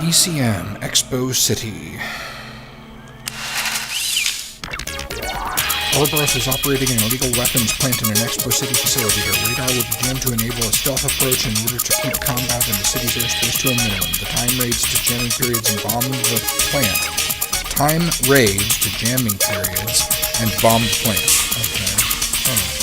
ECM, Expo City. Ouroboros is operating an illegal weapons plant in an Expo City facility. Their radar will be jammed to enable a stealth approach in order to keep combat in the city's airspace to a minimum. The time raids to jamming periods and bomb the plant. Time raids to jamming periods and bomb the plant. Okay. Oh.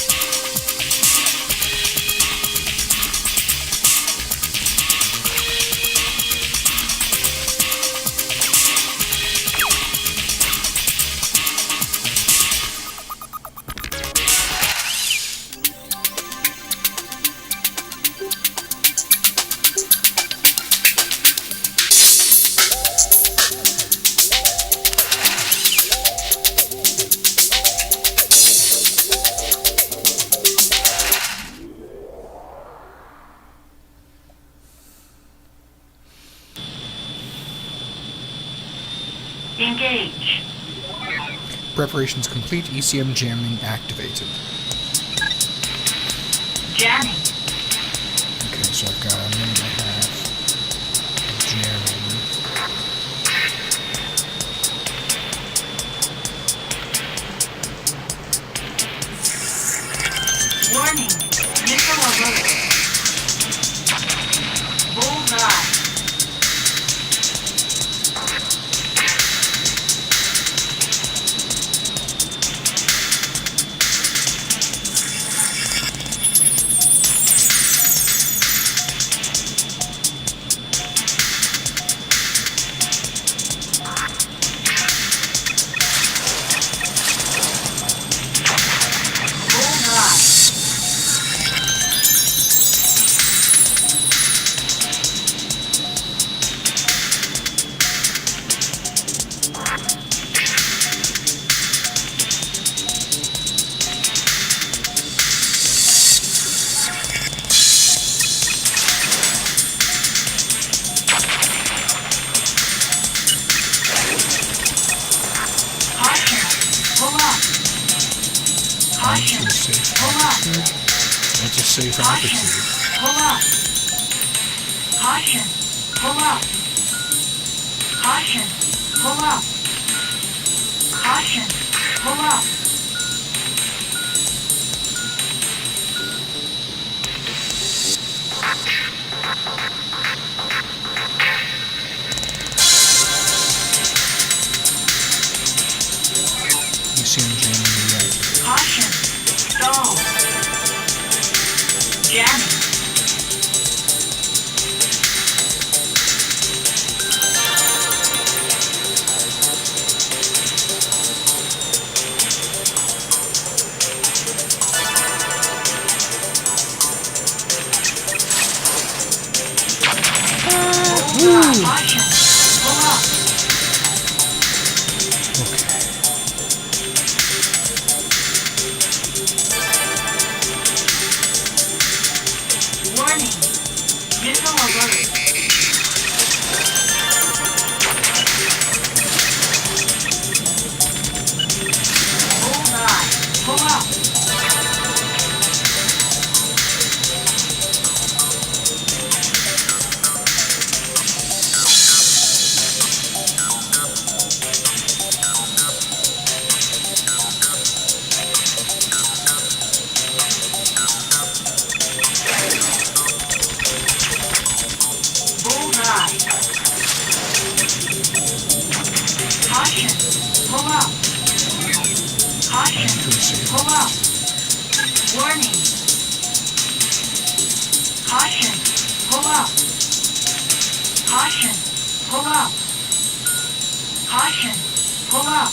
Engage. Preparations complete. ECM jamming activated. Jamming. Okay, so I've got a minute and a half of jamming. Warning. Missile alert. Bullseye. That's a safe altitude. Pull up. Caution. Pull up. Caution. Pull up. Caution. Pull up. ECM jamming reactivated. Caution. Stall. Jamming. Caution. Pull up. Okay. Warning. Missile alert. Bullseye. Pull up. Bullseye. Caution. Pull up. Caution. Pull up. Warning. Caution. Pull up. Caution. Pull up. Caution. Pull up.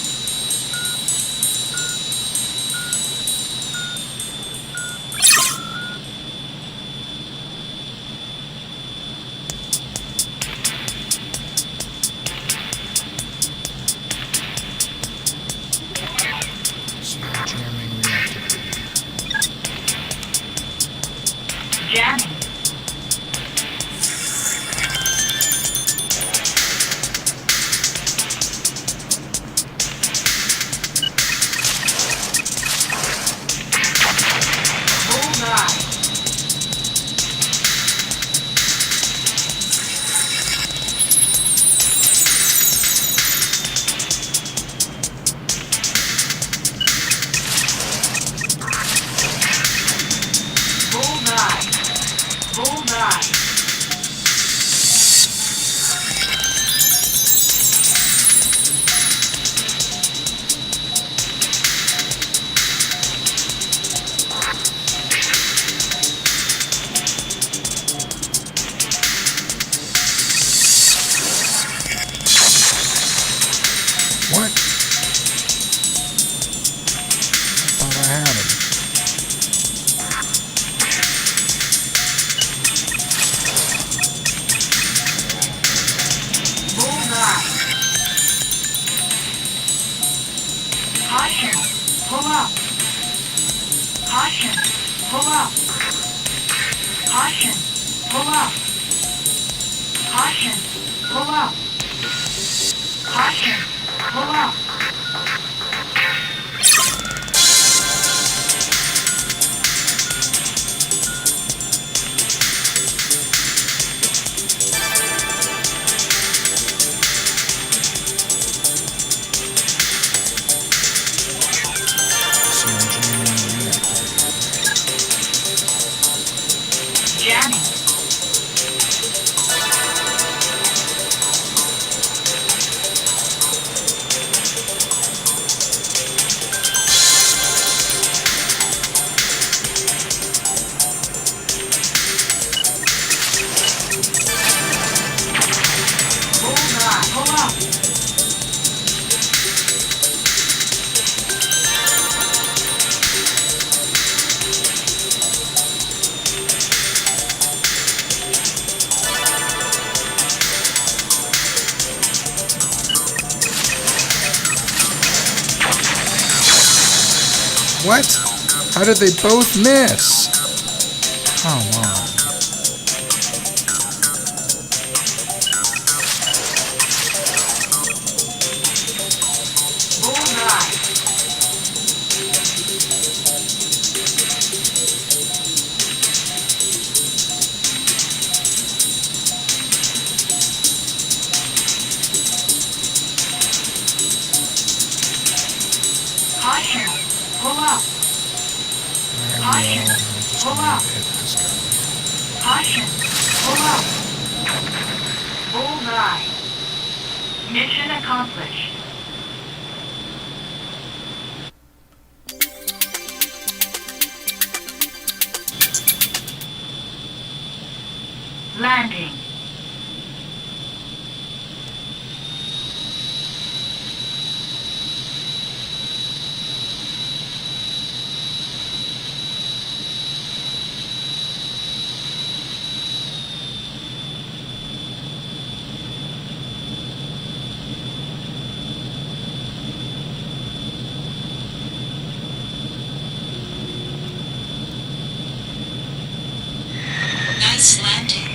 ECM jamming reactivated. Jamming. Caution! Pull up! Jamming. Bullseye, pull up. What? How did they both miss? Come on. Bullseye. Caution! Pull up! Caution! Pull up! Caution! Pull up! Bullseye! Mission accomplished. Landing. Nice landing.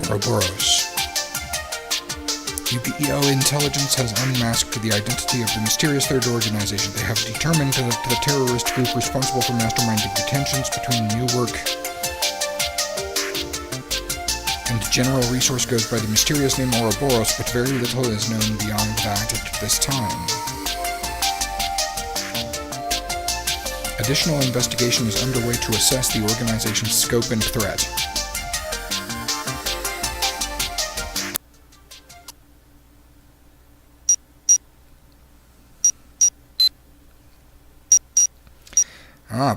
Ouroboros. UPEO intelligence has unmasked the identity of the mysterious third organization. They have determined that the terrorist group responsible for masterminding the tensions between Newark and General Resource goes by the mysterious name Ouroboros, but very little is known beyond that at this time. Additional investigation is underway to assess the organization's scope and threat.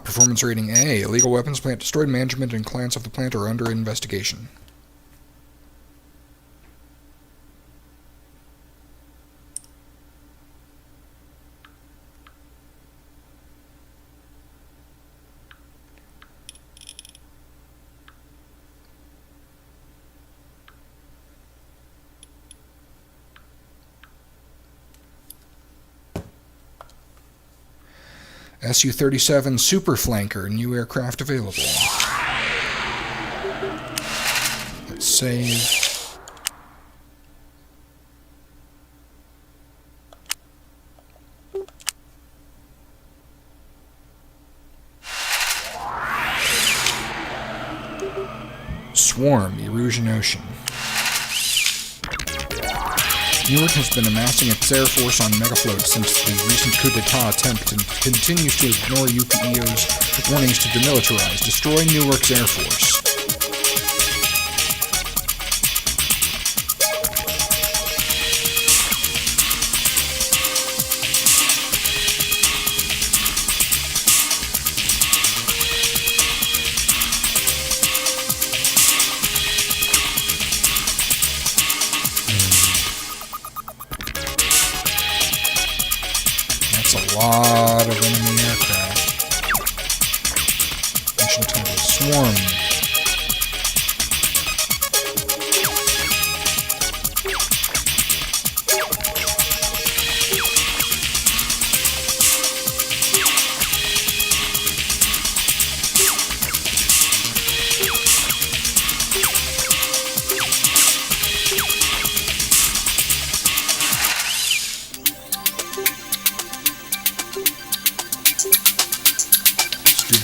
Performance rating A. Illegal weapons plant destroyed. Management and clients of the plant are under investigation. Su-37 Super Flanker, new aircraft available. Let's save. Swarm, Erosion Ocean. Newark has been amassing its air force on Megafloat since the recent coup d'etat attempt and continues to ignore UPEO's warnings to demilitarize, destroy Newark's air force. That's a lot of enemy aircraft. Mission title Swarm.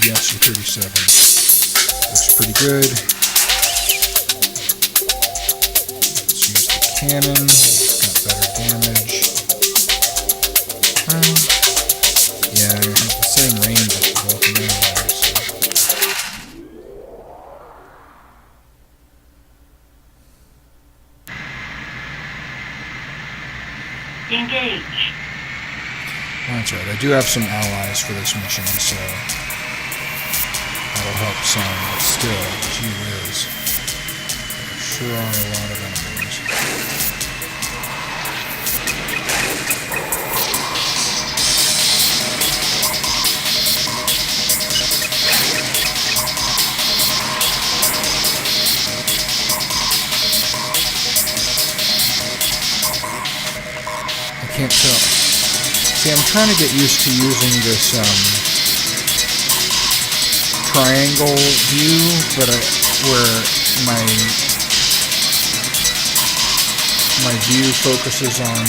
the SU-37. Looks pretty good. Let's use the cannon. Got better damage. Yeah, it has the same range as the Vulcan anyway, so. Engage. That's right, I do have some allies for this mission, so that'll help some, but still, gee whiz. There sure are a lot of enemies. I can't tell. See, I'm trying to get used to using this triangle view, but where my view focuses on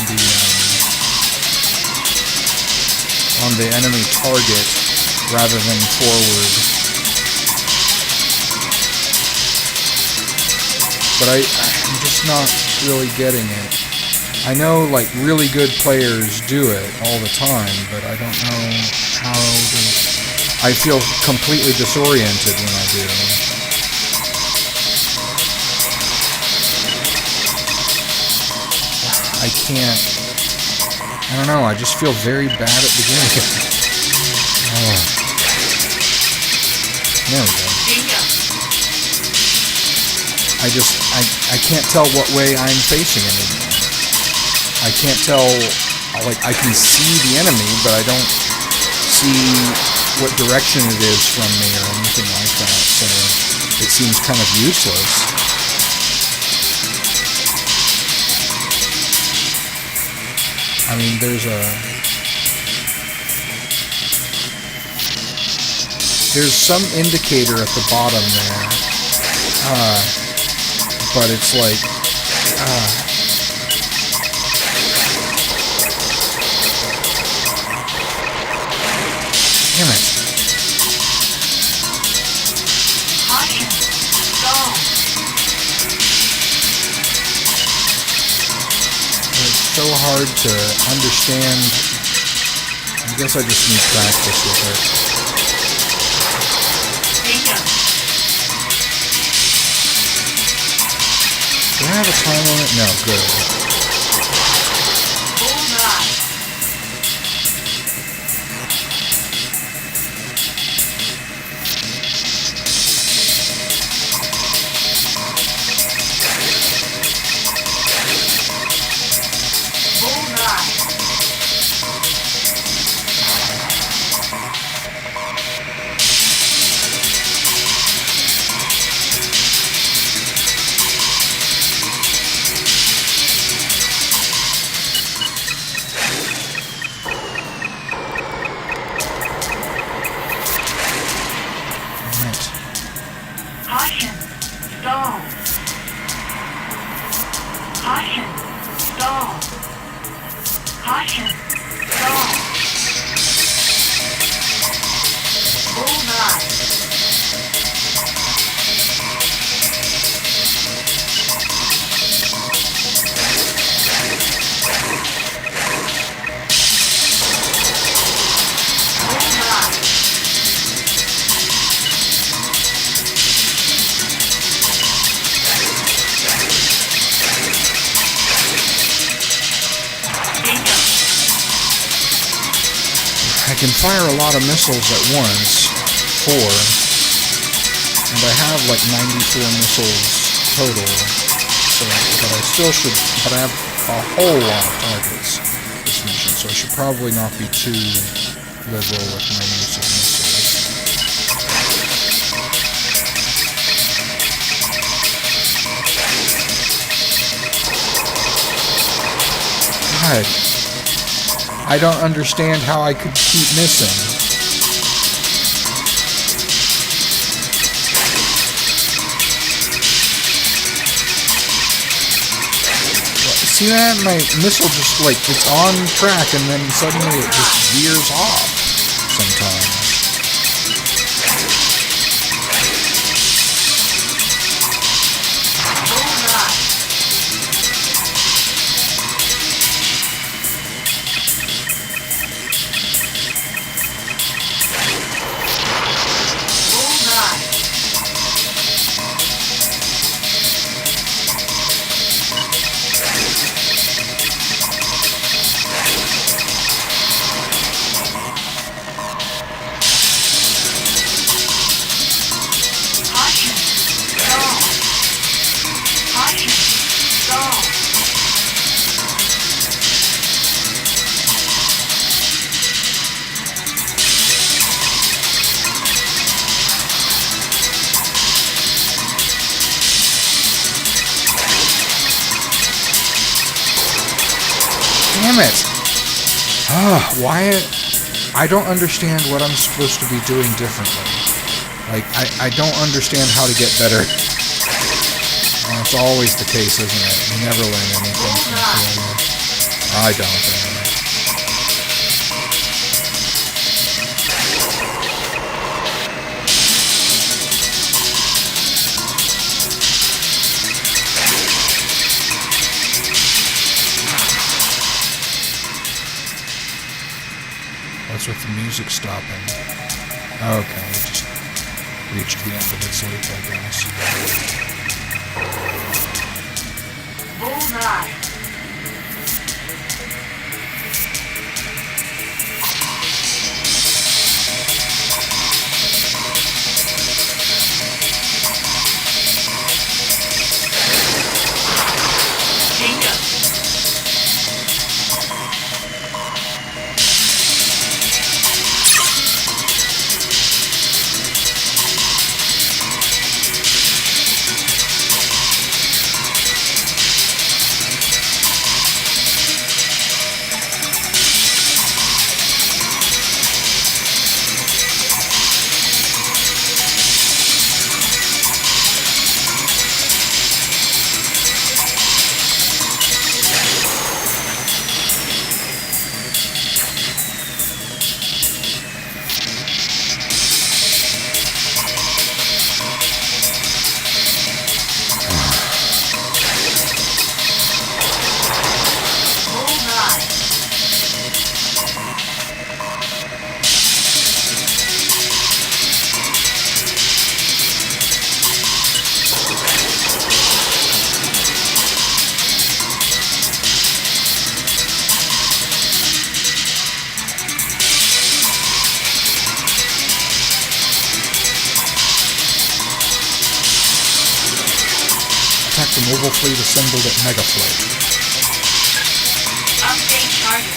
the enemy target rather than forward. But I'm just not really getting it. I know, like, really good players do it all the time, but I don't know how to... I feel completely disoriented when I do. I can't... I don't know, I just feel very bad at the game. Oh. There we go. I can't tell what way I'm facing anymore. I can't tell, like, I can see the enemy, but I don't see what direction it is from me or anything like that, so it seems kind of useless. I mean, there's some indicator at the bottom there, but it's like, damn it. Caution. Stall. It's so hard to understand. I guess I just need practice with it. Bingo. Do I have a time limit? No, good. Bullseye. Caution. Stall. Caution. Stall. Caution. Stall. Bullseye. I can fire a lot of missiles at once, 4, and I have like 94 missiles total, so, but I have a whole lot of targets this mission, so I should probably not be too liberal with my use of missiles. God. I don't understand how I could keep missing. See that? My missile just, like, it's on track and then suddenly it just veers off sometimes. Why? I don't understand what I'm supposed to be doing differently. Like, I don't understand how to get better. It's always the case, isn't it? You never learn anything from failure. I don't, anyway. What's with the music stopping? Okay, it just reached the end of its loop, I guess. Bullseye. Bingo. Attack the mobile fleet assembled at Megafloat. Update target.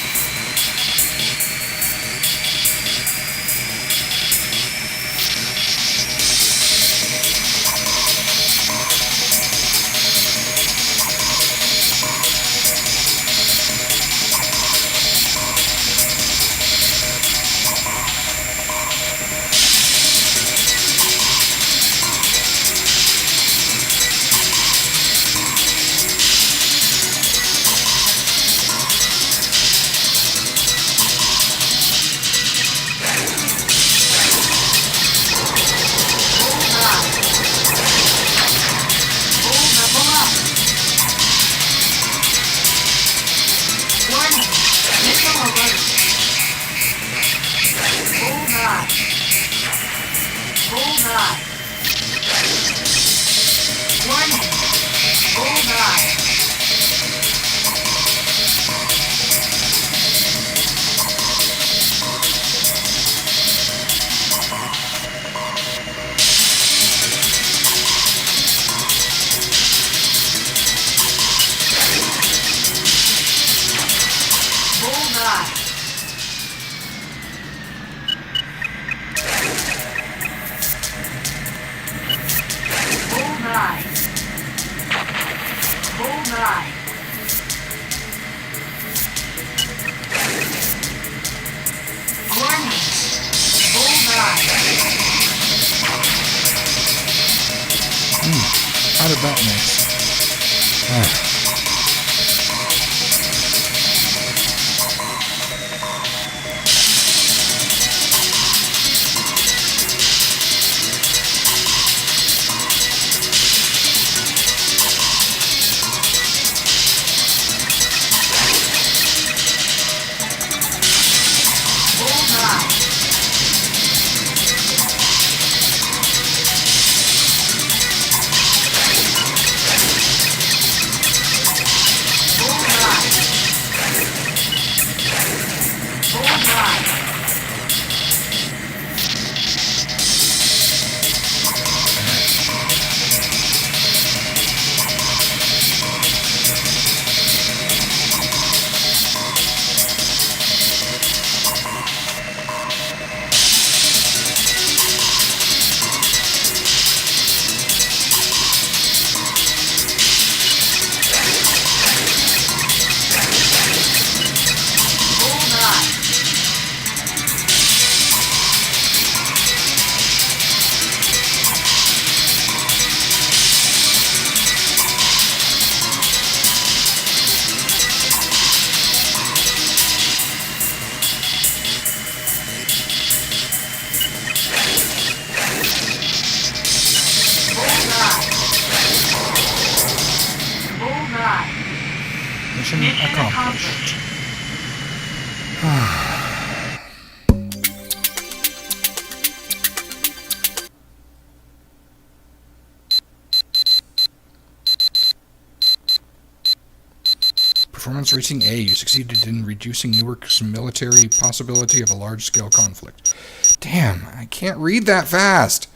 Performance rating A. You succeeded in reducing Newark's military possibility of a large-scale conflict. Damn, I can't read that fast.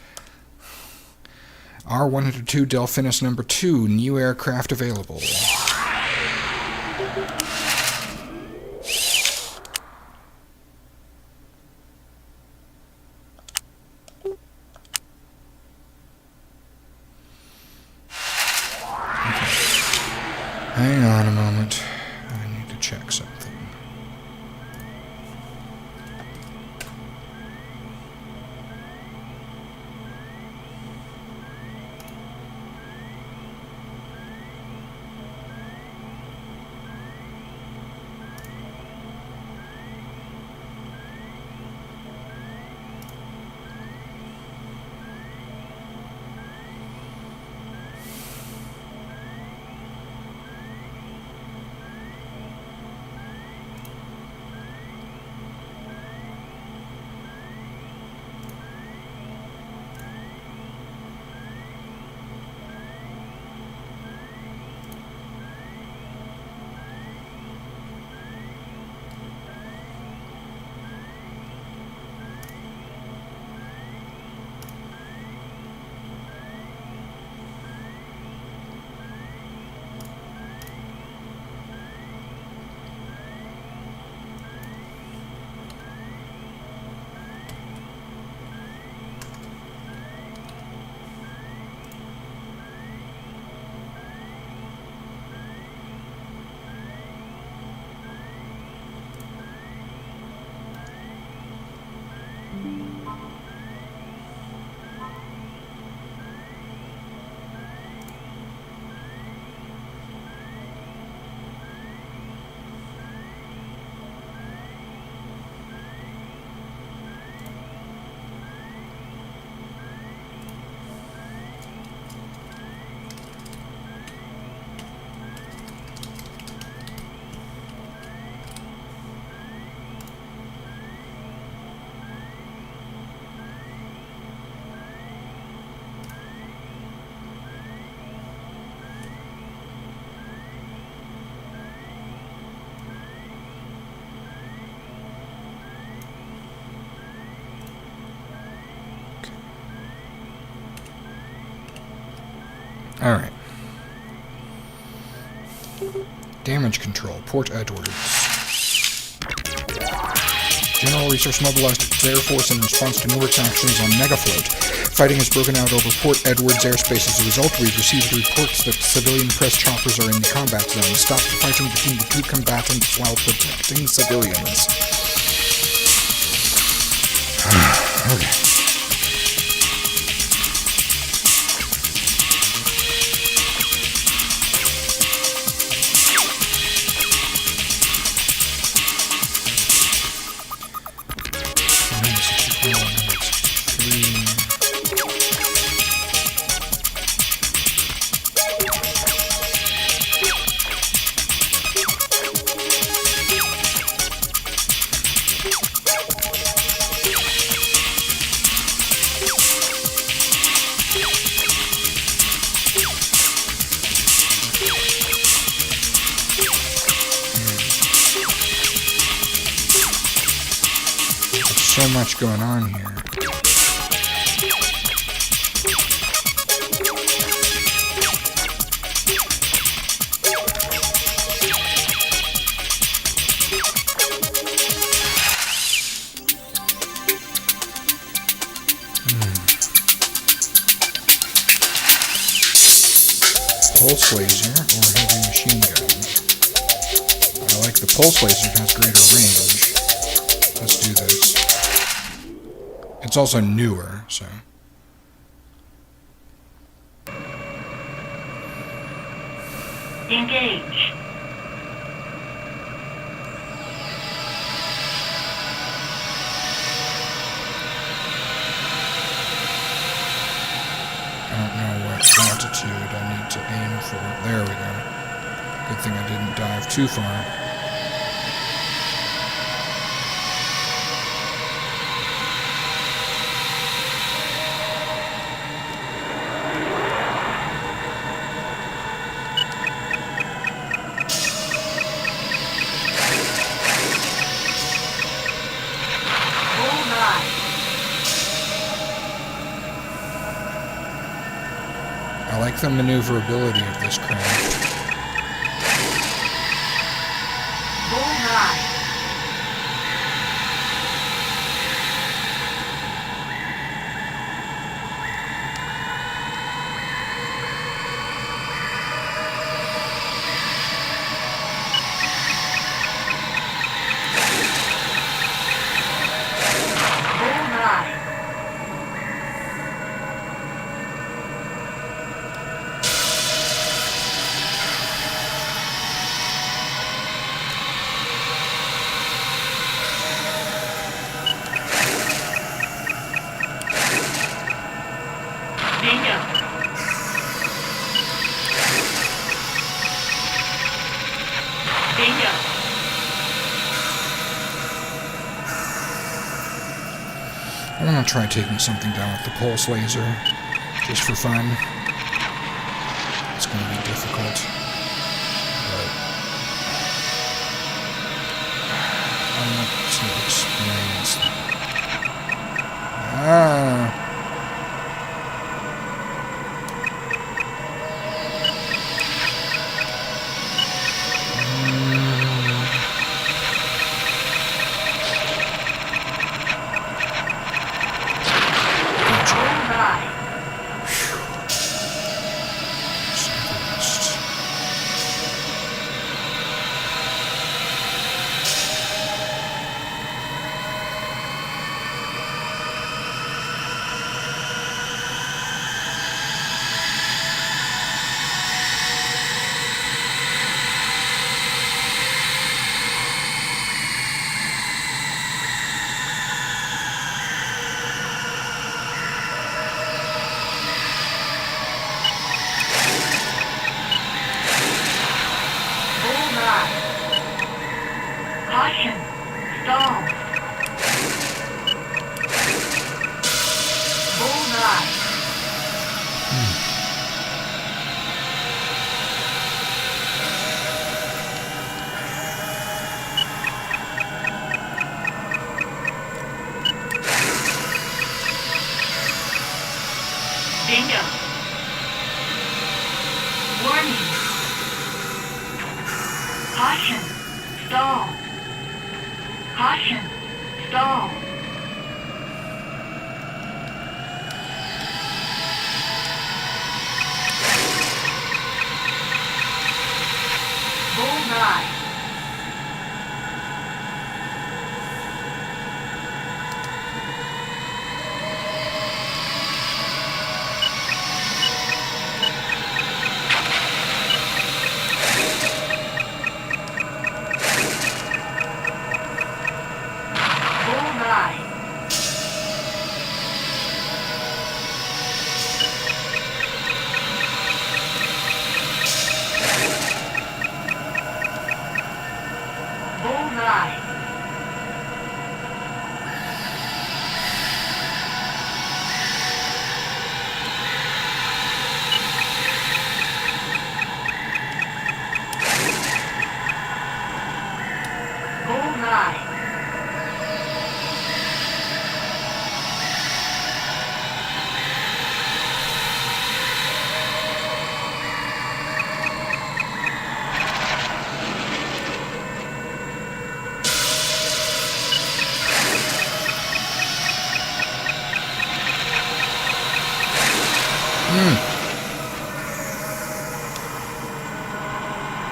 R102 Delphinus number 2. New aircraft available. Hang on a moment. I need to check something. Alright. Damage control. Port Edwards. General Resource mobilized its Air Force in response to Newark's actions on Megafloat. Fighting has broken out over Port Edwards airspace. As a result, we've received reports that civilian press choppers are in the combat zone. Stop the fighting between the two combatants while protecting civilians. Okay. So much going on here. Pulse laser or heavy machine gun. I like the pulse laser, it has greater range. Let's do this. It's also newer, so. Engage. I don't know what altitude I need to aim for. There we go. Good thing I didn't dive too far. like the maneuverability of this craft. Bullseye. I want to try taking something down with the pulse laser, just for fun. It's going to be difficult, but I want to experience that. Caution. Stall. Bullseye. Bingo. Warning. Caution. Stall. Caution. Stall. Bullseye. Bullseye. Bullseye.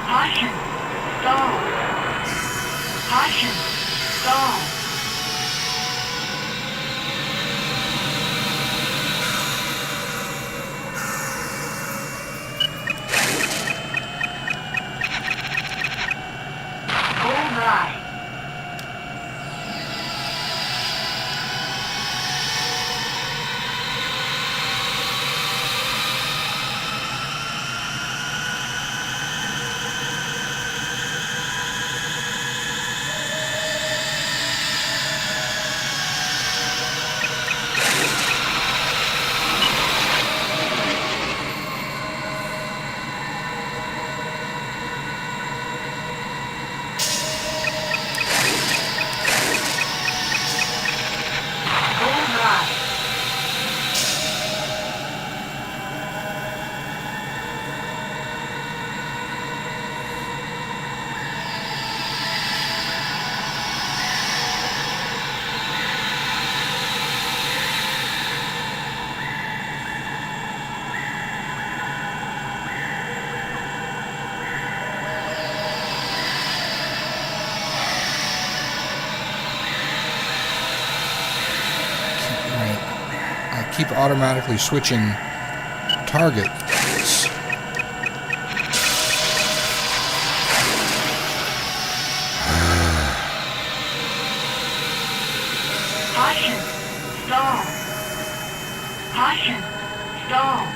Caution. Stall. Caution. Stall. Bullseye. keep automatically switching targets. Caution. Stall. Caution. Stall.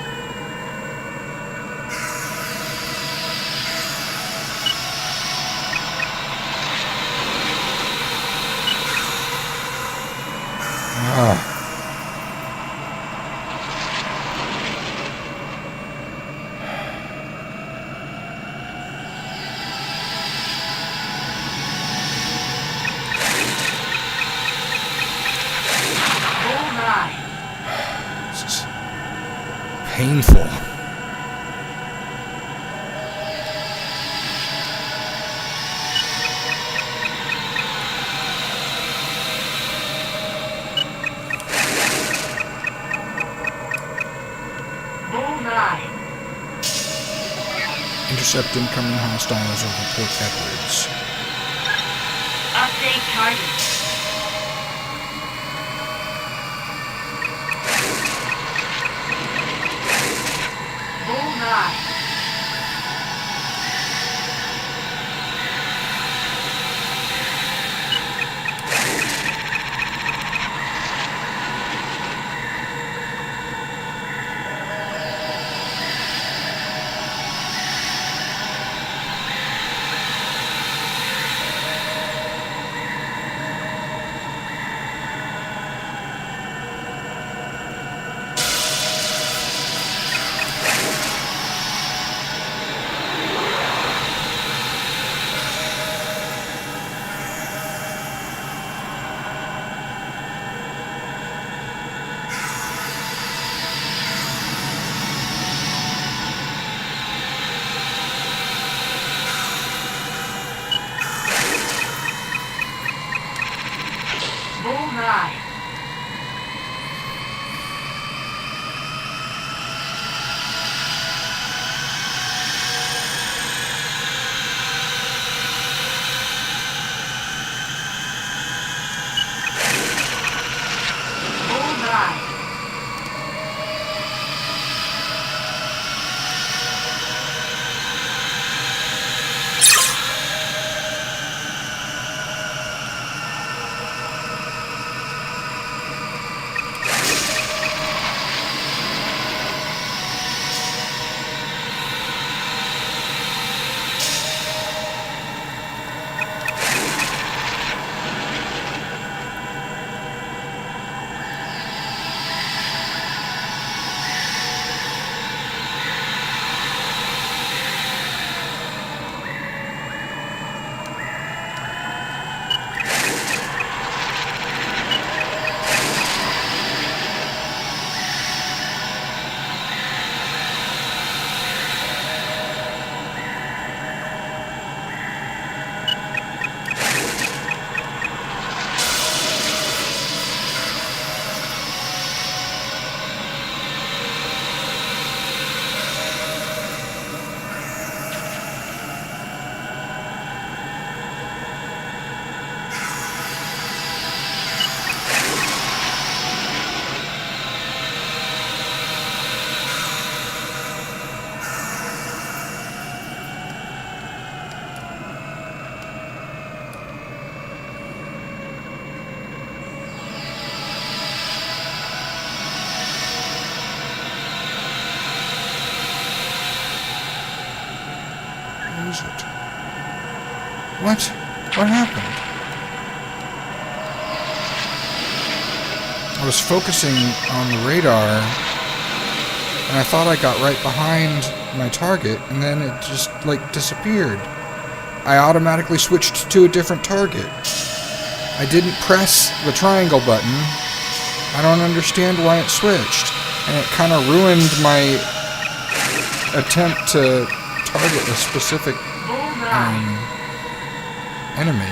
Bullseye. This is painful. Bullseye. Intercept incoming hostiles over Port Edwards. Update target. Bullseye. Bullseye. Bullseye. What is it? What? What happened? I was focusing on the radar, and I thought I got right behind my target, and then it just, like, disappeared. I automatically switched to a different target. I didn't press the triangle button. I don't understand why it switched. And it kind of ruined my attempt to target a specific enemy.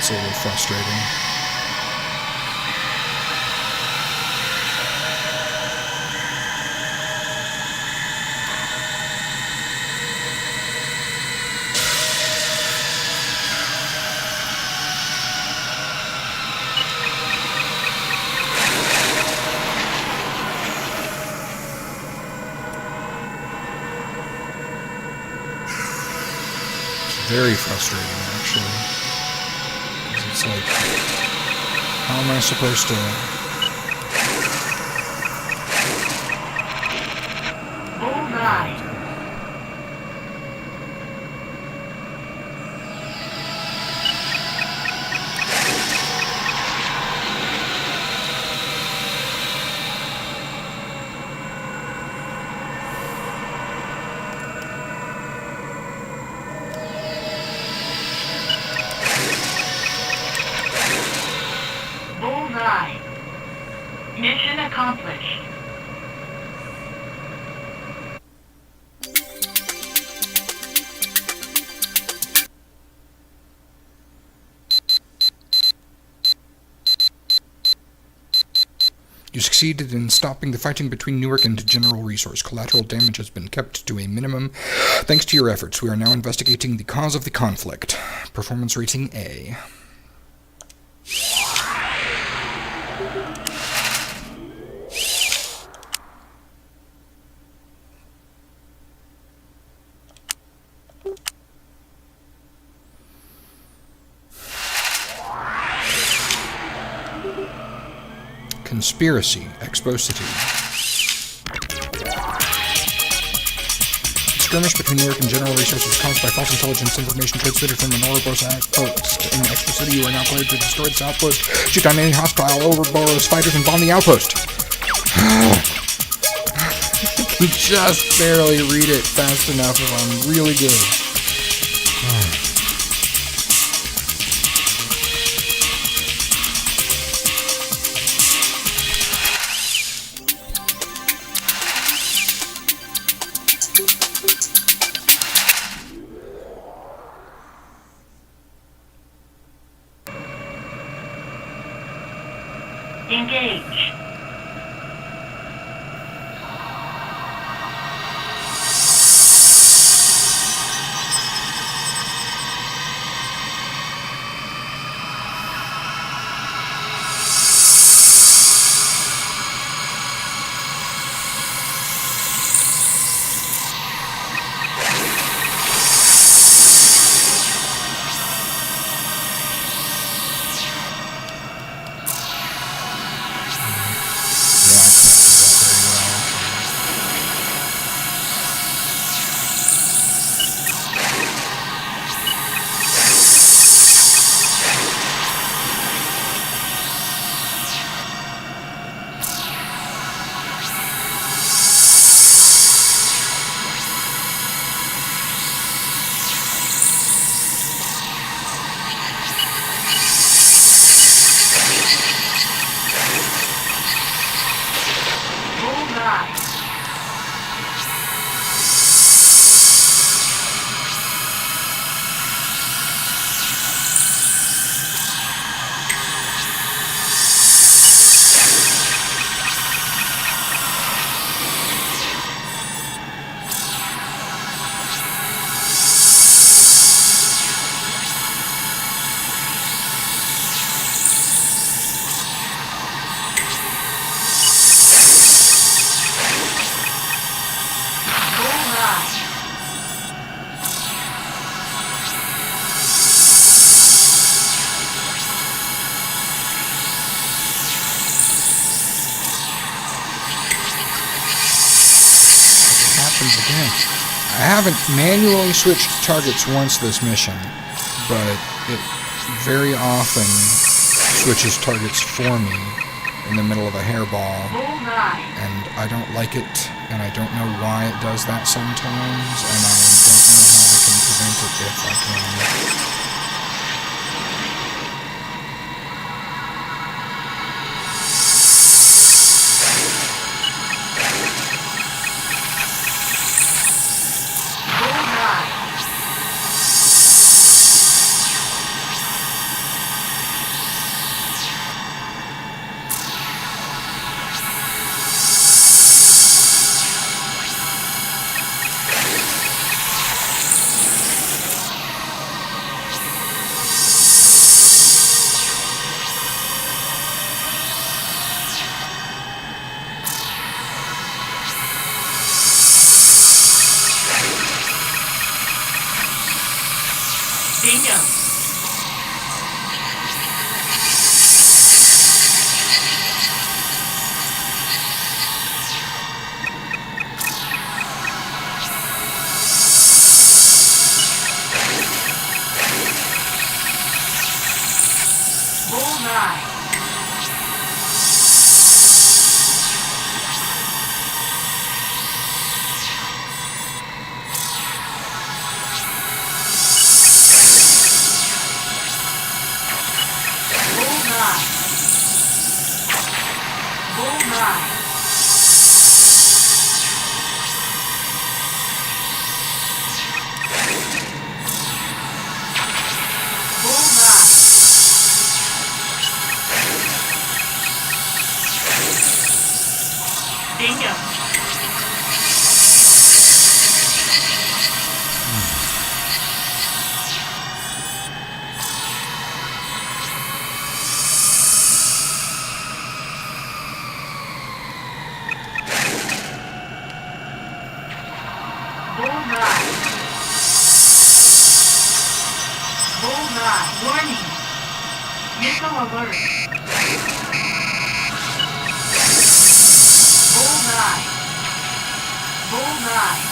That's a little frustrating. very frustrating, actually. 'Cause it's like, how am I supposed to... Bull 9. Bull 9. Mission accomplished. You succeeded in stopping the fighting between Newark and General Resource. Collateral damage has been kept to a minimum. Thanks to your efforts, we are now investigating the cause of the conflict. Performance rating A. Conspiracy, Exposity. Skirmish between Newark and General Resource was caused by false intelligence information transmitted from an Ouroboros outpost in Expo City. You are now cleared to destroy this outpost, shoot down any hostile Ouroboros fighters, and bomb the outpost. Just barely read it fast enough if I'm really good. Engage. Again, I haven't manually switched targets once this mission, but it very often switches targets for me in the middle of a hairball, and I don't like it, and I don't know why it does that sometimes, and I don't know how I can prevent it if I can. Bullseye. Bingo. Bullseye. Bullseye. Warning. Missile alert. Bullseye. Bullseye.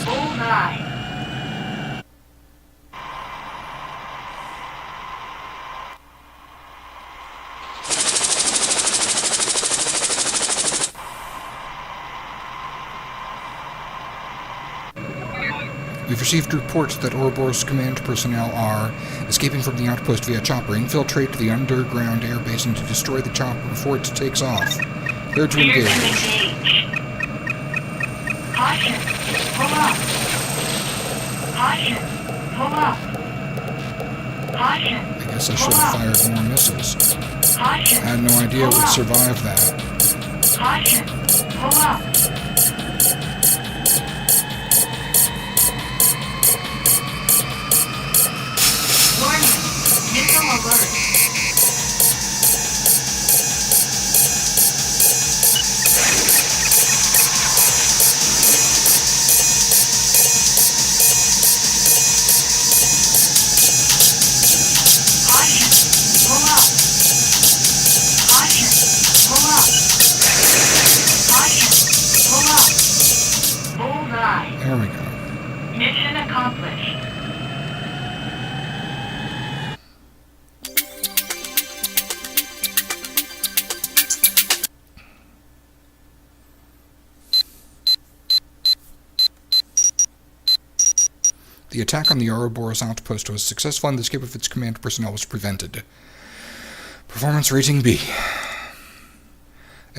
Bullseye. We've received reports that Ouroboros command personnel are escaping from the outpost via chopper. Infiltrate the underground air basin to destroy the chopper before it takes off. Clear to Clear to engage. engage. Caution. Pull up. Caution. Pull up. Caution. I guess I should have fired more missiles. Caution. I had no idea it Pull would up. survive that. Caution. Pull up. Warning. Missile alert. Caution. Pull up. Caution. Pull up. Caution. Pull up. Bullseye. There we go. Mission accomplished. The attack on the Ouroboros outpost was successful and the escape of its command personnel was prevented. Performance rating B.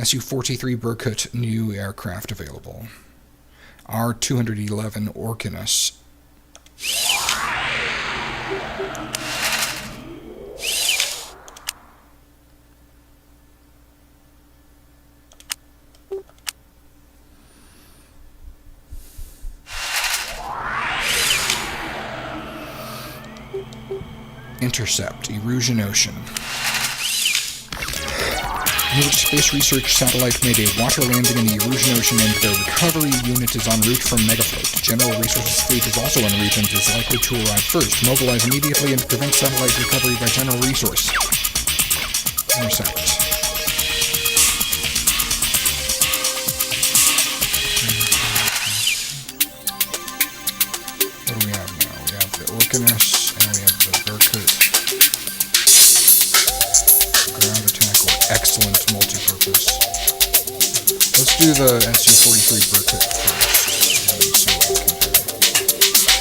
Su-43 Berkut new aircraft available. R-211 Orkinus. Intercept, Erusian Ocean. English Space Research satellite made a water landing in the Erusian Ocean and their recovery unit is en route from Megafloat. General Resources Fleet is also en route and is likely to arrive first. Mobilize immediately and prevent satellite recovery by General Resource. Intercept. What do we have now? We have the Orkinus. Excellent multi-purpose. Let's do the Su-43 Berkut first. And see what we can do.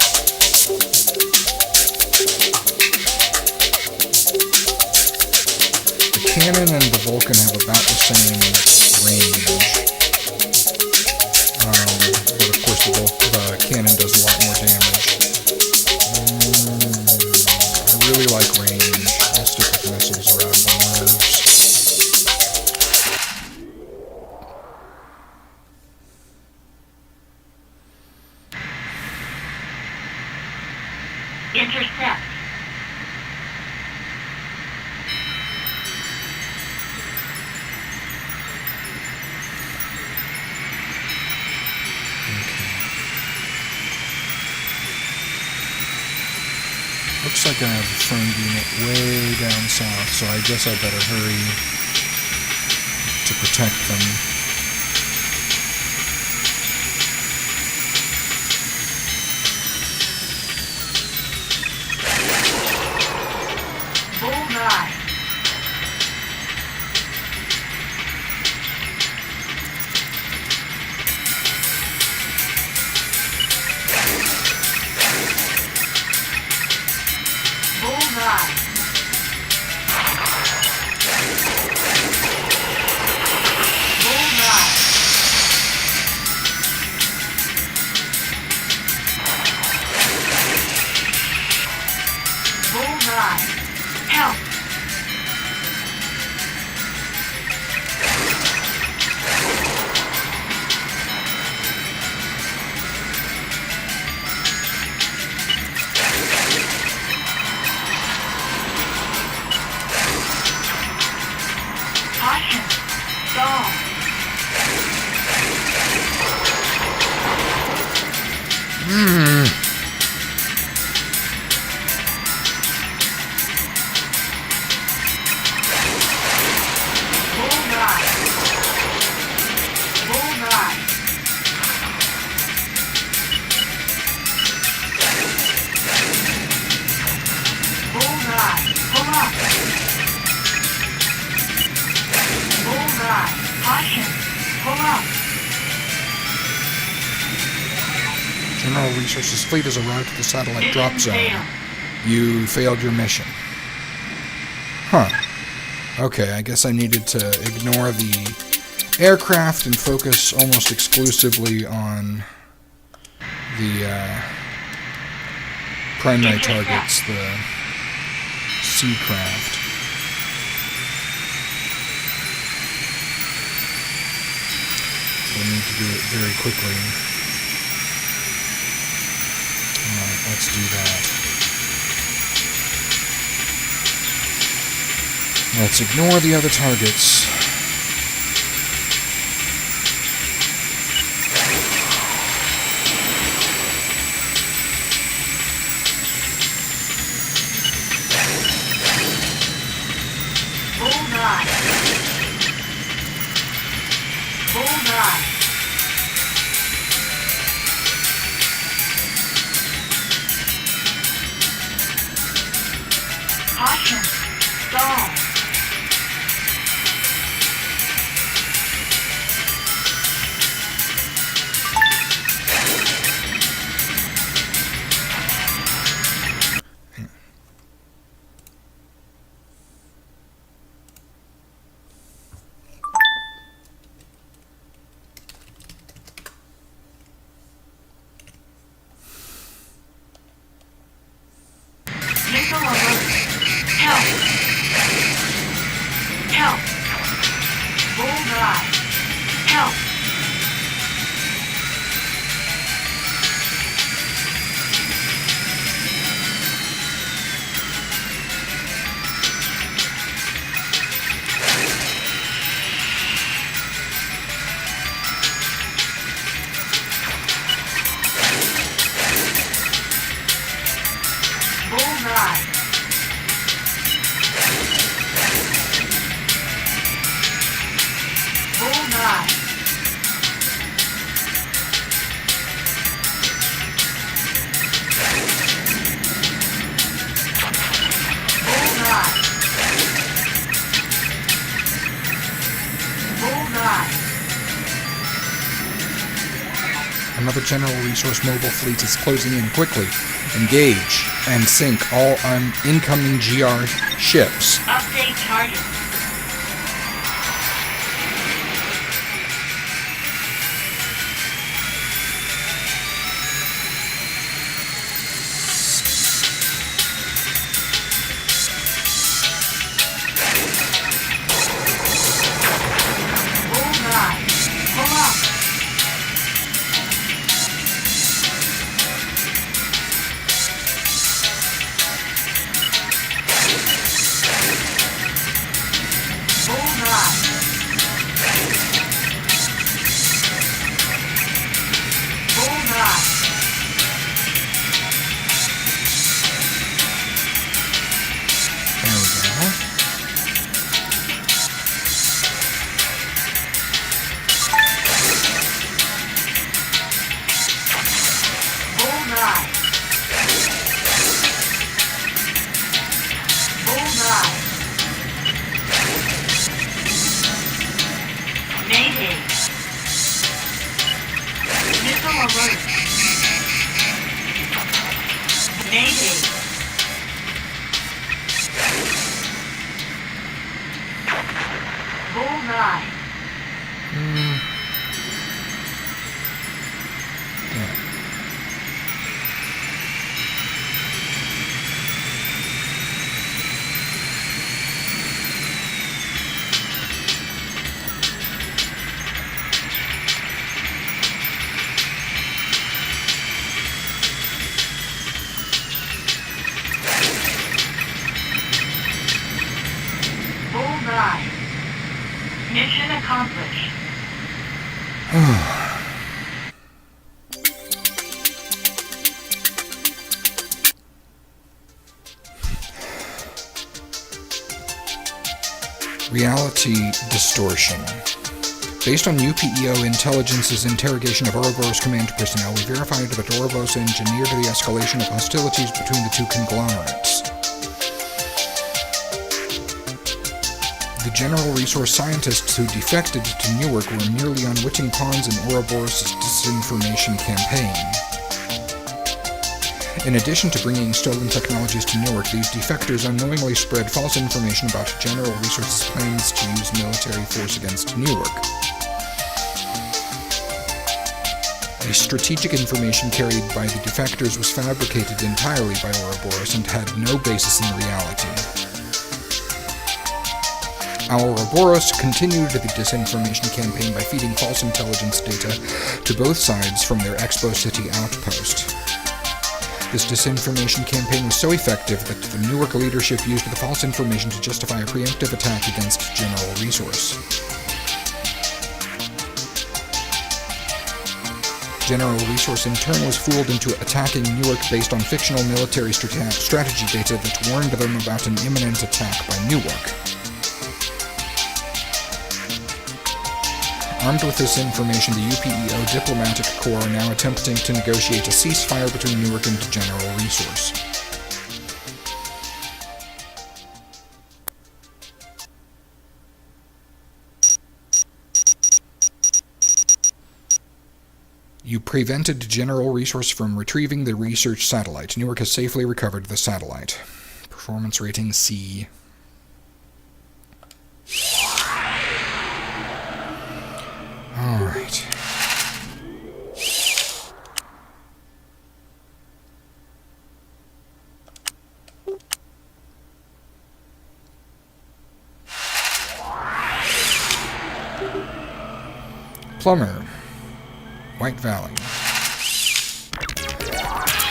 The cannon and the Vulcan have about the same range. But of course the cannon does a lot more damage. I really like range. I'll stick with missiles rather than those. Intercept. Looks like I have a trained unit way down south, so I guess I better hurry to protect them. Bullseye. Bullseye. Bullseye. Bullseye. Help. Caution. Stall. Bullseye. Bullseye. Bullseye. Pull up. Bullseye. Caution. Pull up. General Resources fleet has arrived at the satellite drop Mission zone. failed. You failed your mission. Huh. Okay, I guess I needed to ignore the aircraft and focus almost exclusively on the primary targets, the sea craft. So I need to do it very quickly. Alright, let's do that. Let's ignore the other targets. Bullseye. Bullseye. Caution. Stall. Missile alert. Help. Help. Bullseye. Help. Bullseye. Bullseye. Bullseye. Bullseye. Another General Resource mobile fleet is closing in quickly. Engage and sink all incoming GR ships. Update target. Bullseye. Pull up. Mayday. Missile alert. Mayday. Bullseye. Bullseye. Mission accomplished. Reality distortion. Based on UPEO Intelligence's interrogation of Ouroboros command personnel, we verified that Ouroboros engineered the escalation of hostilities between the two conglomerates. The General Resource scientists who defected to Newark were merely unwitting pawns in Ouroboros' disinformation campaign. In addition to bringing stolen technologies to Newark, these defectors unknowingly spread false information about General Resource's plans to use military force against Newark. The strategic information carried by the defectors was fabricated entirely by Ouroboros and had no basis in reality. Ouroboros continued the disinformation campaign by feeding false intelligence data to both sides from their Expo City outpost. This disinformation campaign was so effective that the Newark leadership used the false information to justify a preemptive attack against General Resource. General Resource in turn was fooled into attacking Newark based on fictional military strategy data that warned them about an imminent attack by Newark. Armed with this information, the UPEO Diplomatic Corps are now attempting to negotiate a ceasefire between Newark and General Resource. You prevented General Resource from retrieving the research satellite. Newark has safely recovered the satellite. Performance rating C. Alright. Plumber. White Valley.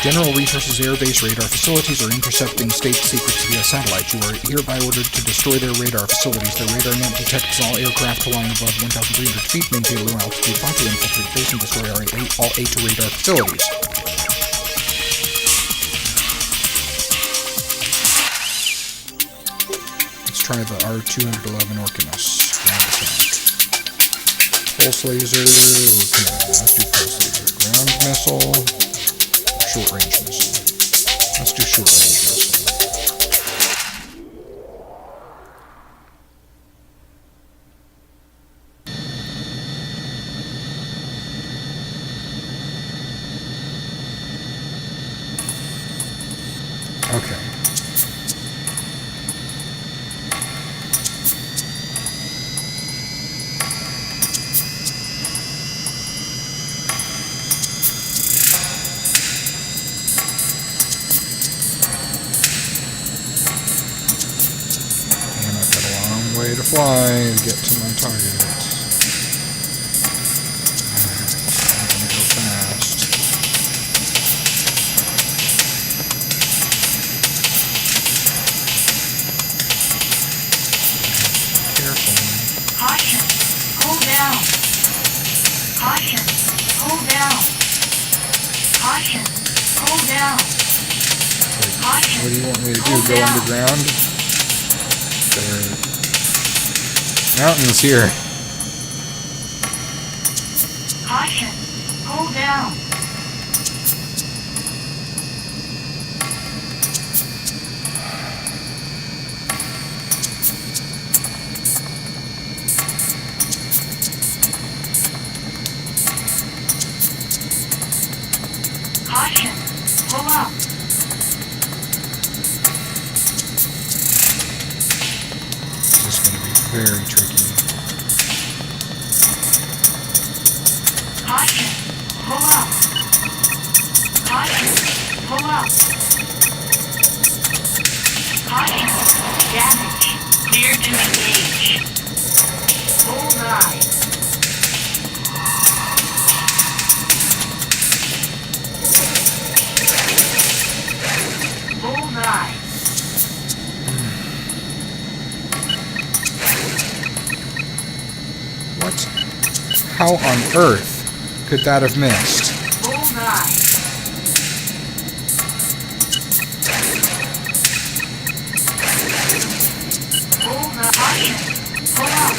General Resources Air Base radar facilities are intercepting state secrets via satellite. You are hereby ordered to destroy their radar facilities. Their radar net detects all aircraft flying above 1,300 feet, maintain low altitude flight to infiltrate base and destroy all 8 radar facilities. Let's try the R211 Orcanis. Pulse laser. Let's do pulse laser. Ground missile. Short range missile. Let's do short range missile. Okay. Way to fly to get to my target. I'm gonna go fast. Careful. Caution. Hold down. Caution. Hold down. Caution. Hold down. Wait, Caution. what do you want me to do? Hold Go down. underground? There. Mountains here. Caution. Hold down. up. This is going to be very tricky. Caution. Pull up. Caution. Pull up. Caution. Damage. Clear to engage. Bullseye. Bullseye. What? How on earth could that have missed? Bullseye. Bullseye. Caution. Pull up.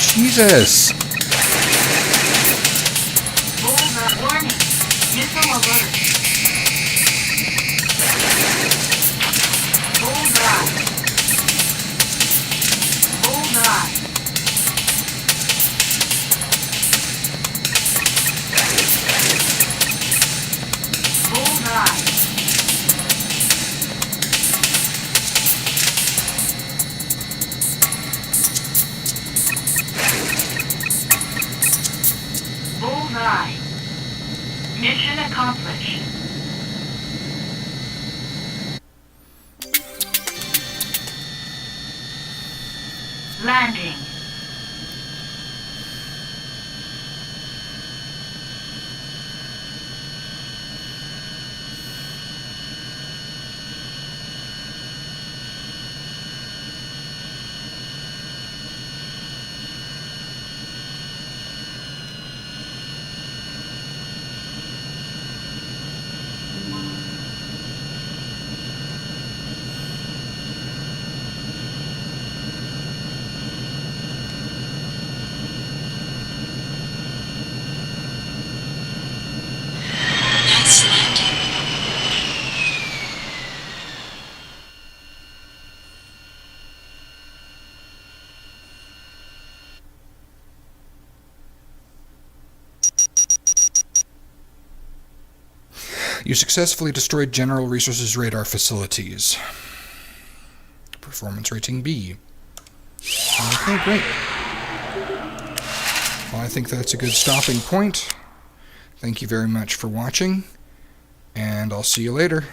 Jesus! Bullseye. Warning. Missile alert. Bullseye. Bullseye. Bullseye. Bullseye. Mission accomplished. Landing. Nice landing. You successfully destroyed General Resources radar facilities. Performance rating B. Okay, great. Well, I think that's a good stopping point. Thank you very much for watching, and I'll see you later.